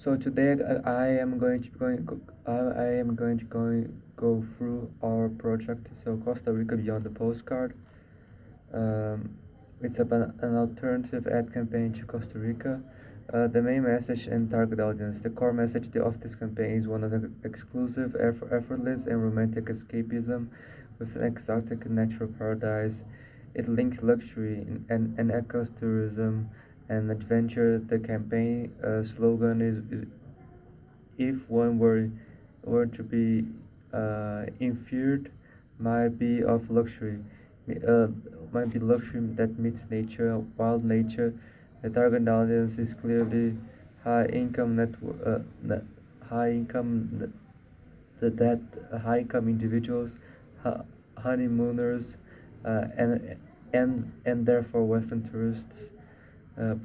So today I am going to I am going to go through our project. So Costa Rica Beyond the Postcard. Um, it's about an alternative ad campaign to Costa Rica. The main message and target audience. The core message of this campaign is one of the exclusive, effortless, and romantic escapism with an exotic natural paradise. It links luxury and ecotourism and adventure. The campaign slogan is if one were to be inferred, might be of luxury, uh, might be luxury that meets nature, wild nature. The target audience is clearly high income high income that high income individuals, honeymooners, and therefore Western tourists,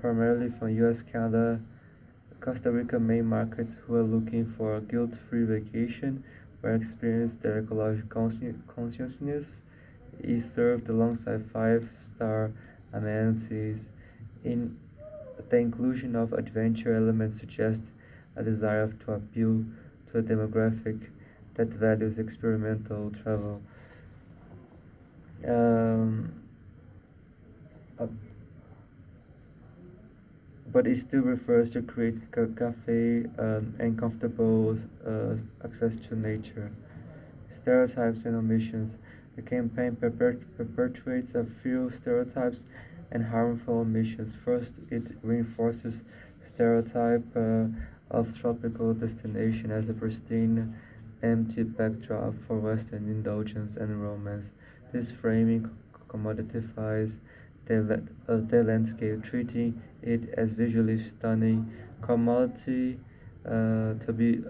primarily from U.S., Canada, Costa Rica main markets who are looking for a guilt-free vacation where experience their ecological consciousness is served alongside five-star amenities. In the inclusion of adventure elements suggests a desire to appeal to a demographic that values experimental travel. Um, uh, but it still refers to create cafe and comfortable access to nature. Stereotypes and omissions. The campaign perpetuates a few stereotypes and harmful omissions. First, it reinforces stereotype of tropical destination as a pristine, empty backdrop for Western indulgence and romance. This framing commodifies the landscape, treating it as visually stunning commodity to be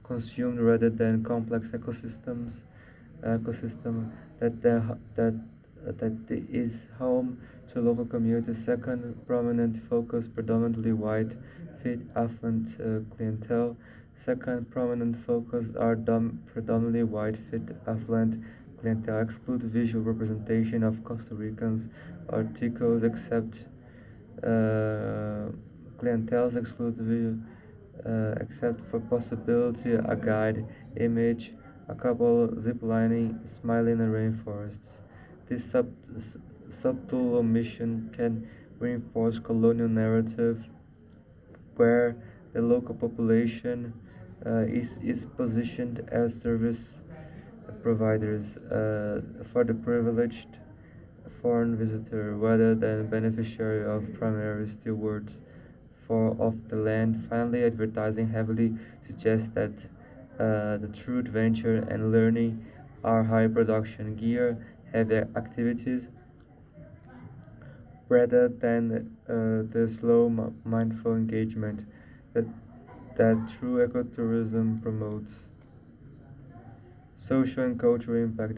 consumed rather than complex ecosystem that is home to local communities. Second, prominent focus predominantly white, fit, affluent clientele. Second, prominent focus are predominantly white, fit, affluent clientele. Exclude visual representation of Costa Ricans articles except uh, clientels exclude visual except for possibility a guide image, a couple ziplining, smiling in rainforests. This subtle omission can reinforce colonial narrative where the local population is positioned as service providers for the privileged foreign visitor rather than beneficiary of primary stewards of the land. Finally, advertising heavily suggests that the true adventure and learning are high production gear heavy activities rather than the slow mindful engagement that true ecotourism promotes. Social and cultural impact.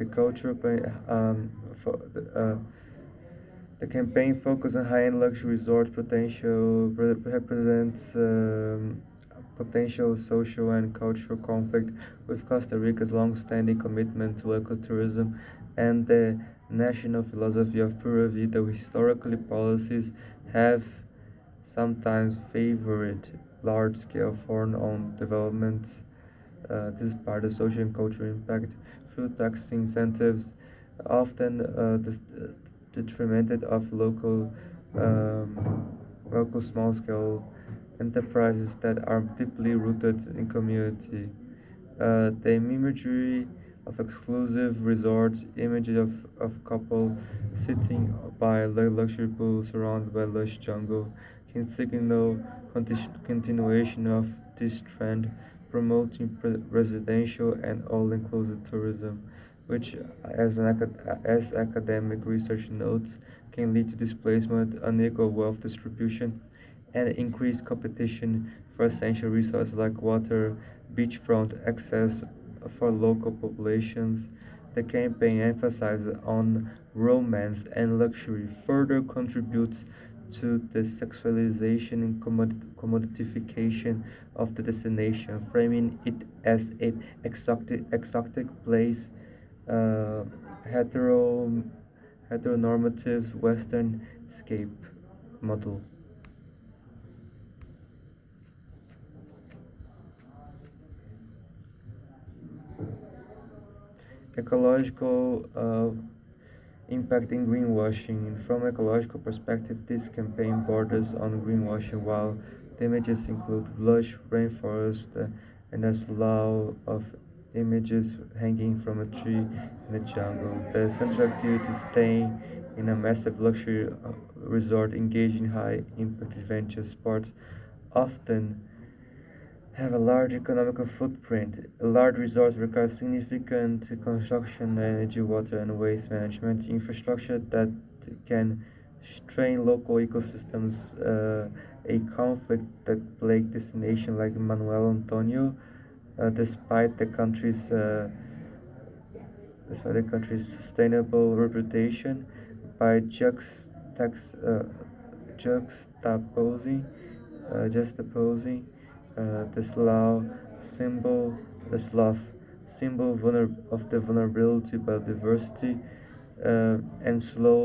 The campaign focus on high-end luxury resort potential represents potential social and cultural conflict with Costa Rica's long-standing commitment to ecotourism and the national philosophy of pura vida. Historically, policies have sometimes favored large-scale foreign-owned developments. This is part of social and cultural impact through tax incentives, often detrimental of local small-scale enterprises that are deeply rooted in community. The imagery of exclusive resorts, images of couple sitting by a luxury pool surrounded by lush jungle, can signal continuation of this trend, promoting residential and all-inclusive tourism, which, as academic research notes, can lead to displacement, unequal wealth distribution, and increased competition for essential resources like water, beachfront access for local populations. The campaign emphasizes on romance and luxury, further contributes to the sexualization and commodification of the destination, framing it as an exotic place, uh, hetero, heteronormative Western scape model. Ecological impact in greenwashing. From ecological perspective, this campaign borders on greenwashing, while the images include lush rainforest and a slough of images hanging from a tree in the jungle. The central activity is staying in a massive luxury resort engaged in high impact adventure sports, often have a large economical footprint. Large resorts require significant construction, energy, water, and waste management infrastructure that can strain local ecosystems. A conflict that plagued destinations like Manuel Antonio, despite the country's sustainable reputation, by juxtaposing the symbol, the sloth, of the vulnerability, biodiversity, and slow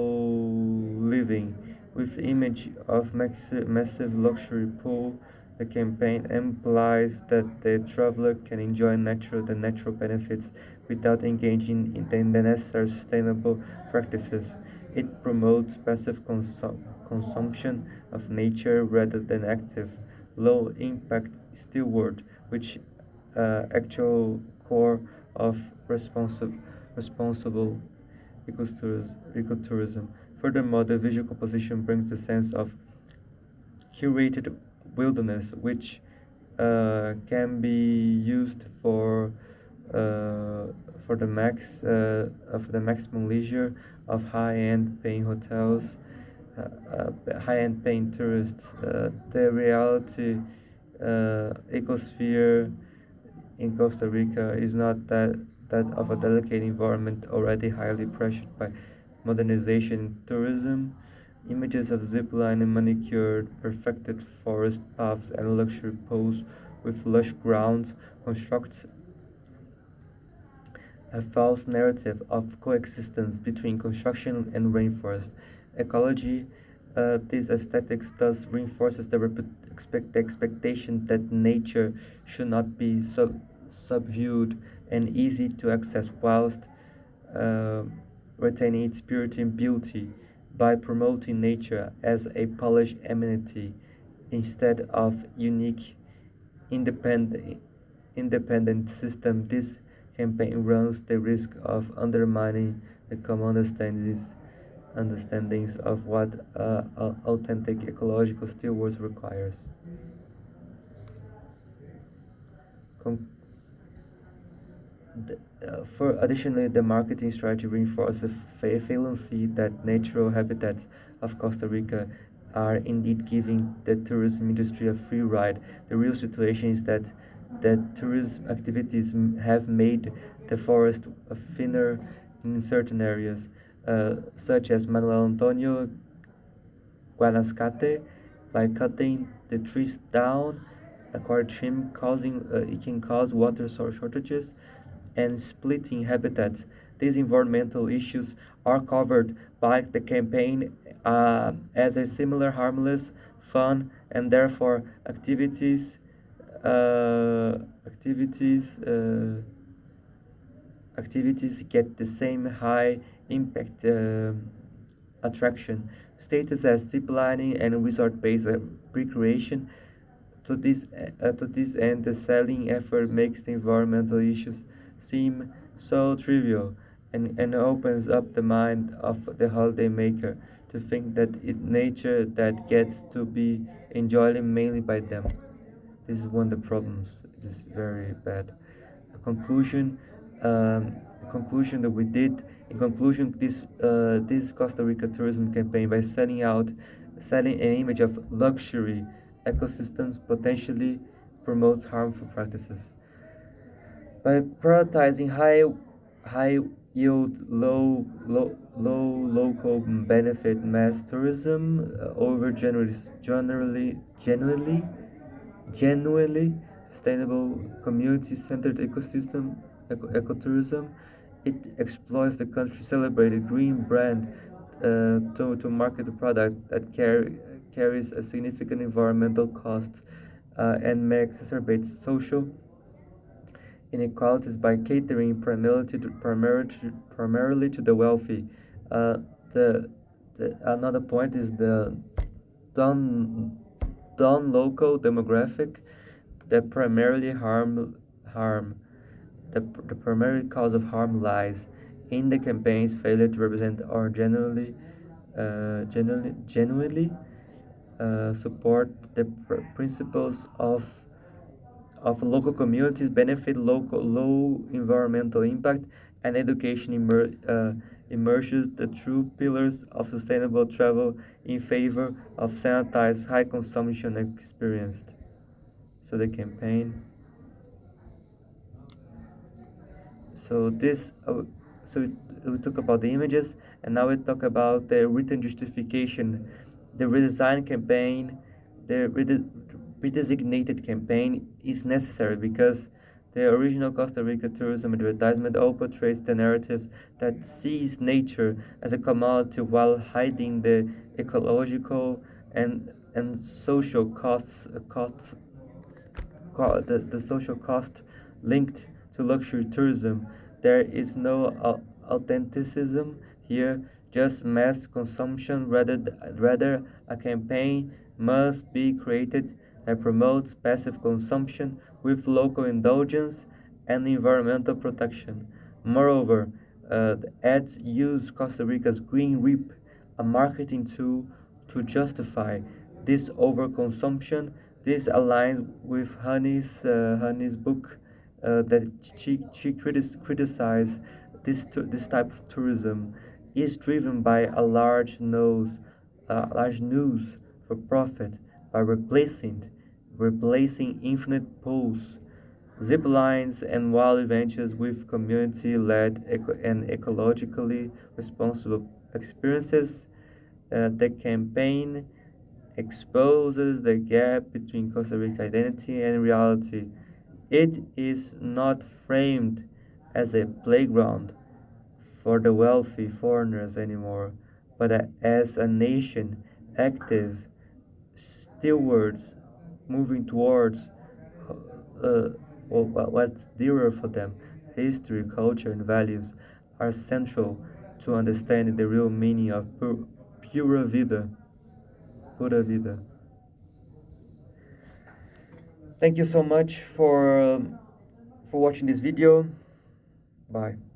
living. With the image of massive luxury pool, the campaign implies that the traveler can enjoy the natural benefits without engaging in the necessary sustainable practices. It promotes passive consumption of nature rather than active, low impact steward, which actual core of responsible ecotourism. Furthermore, the visual composition brings the sense of curated wilderness, which can be used for the maximum leisure of high-end paying tourists. The reality ecosphere in Costa Rica is not that of a delicate environment already highly pressured by modernization and tourism. Images of zipline and manicured, perfected forest paths and luxury pools with lush grounds constructs a false narrative of coexistence between construction and rainforest ecology. This aesthetics thus reinforces the expectation that nature should not be subdued and easy to access, whilst uh, retaining its purity and beauty by promoting nature as a polished amenity instead of unique independent independent system. This campaign runs the risk of undermining the common understandings of what authentic ecological stewards requires. Con- for additionally, the marketing strategy reinforces the fallacy that natural habitats of Costa Rica are indeed giving the tourism industry a free ride. The real situation is that tourism activities have made the forest thinner in certain areas, such as Manuel Antonio Guanascate, by cutting the trees down, acquired trim causing it can cause water source shortages and splitting habitats. These environmental issues are covered by the campaign as a similar harmless, fun, and therefore uh, activities. Activities get the same high impact attraction status as ziplining and resort-based recreation. To this end, the selling effort makes the environmental issues seem so trivial and opens up the mind of the holiday maker to think that it's nature that gets to be enjoyed mainly by them. This is one of the problems. It is very bad. A conclusion, the conclusion that we did. In conclusion, this Costa Rica tourism campaign by selling an image of luxury ecosystems potentially promotes harmful practices. By prioritizing high yield, low local benefit mass tourism over genuinely sustainable community-centered ecotourism. It exploits the country's celebrated green brand to market a product that carries a significant environmental cost and may exacerbate social inequalities by catering primarily to the wealthy. Uh, the another point is the non local demographic that primarily harm. The primary cause of harm lies in the campaign's failure to represent or genuinely support the principles of local communities, benefit local low environmental impact, and education immerses the true pillars of sustainable travel in favor of sanitized high consumption experienced. So the campaign. So this, so we talk about the images, and now we talk about the written justification. The redesign campaign, the redesignated campaign is necessary because the original Costa Rica tourism advertisement all portrays the narrative that sees nature as a commodity while hiding the ecological and social the social cost linked to luxury tourism. There is no authenticism here, just mass consumption. Rather, a campaign must be created that promotes passive consumption with local indulgence and environmental protection. Moreover, the ads use Costa Rica's Green Reap, a marketing tool, to justify this overconsumption. This aligns with Honey's book that criticized this type of tourism is driven by a large news for profit by replacing infinite pools, zip lines, and wild adventures with community-led and ecologically responsible experiences. The campaign exposes the gap between Costa Rica identity and reality. It is not framed as a playground for the wealthy foreigners anymore, but as a nation active stewards moving towards what's dearer for them. History, culture, and values are central to understanding the real meaning of pura vida. Pura vida. Thank you so much for watching this video. Bye.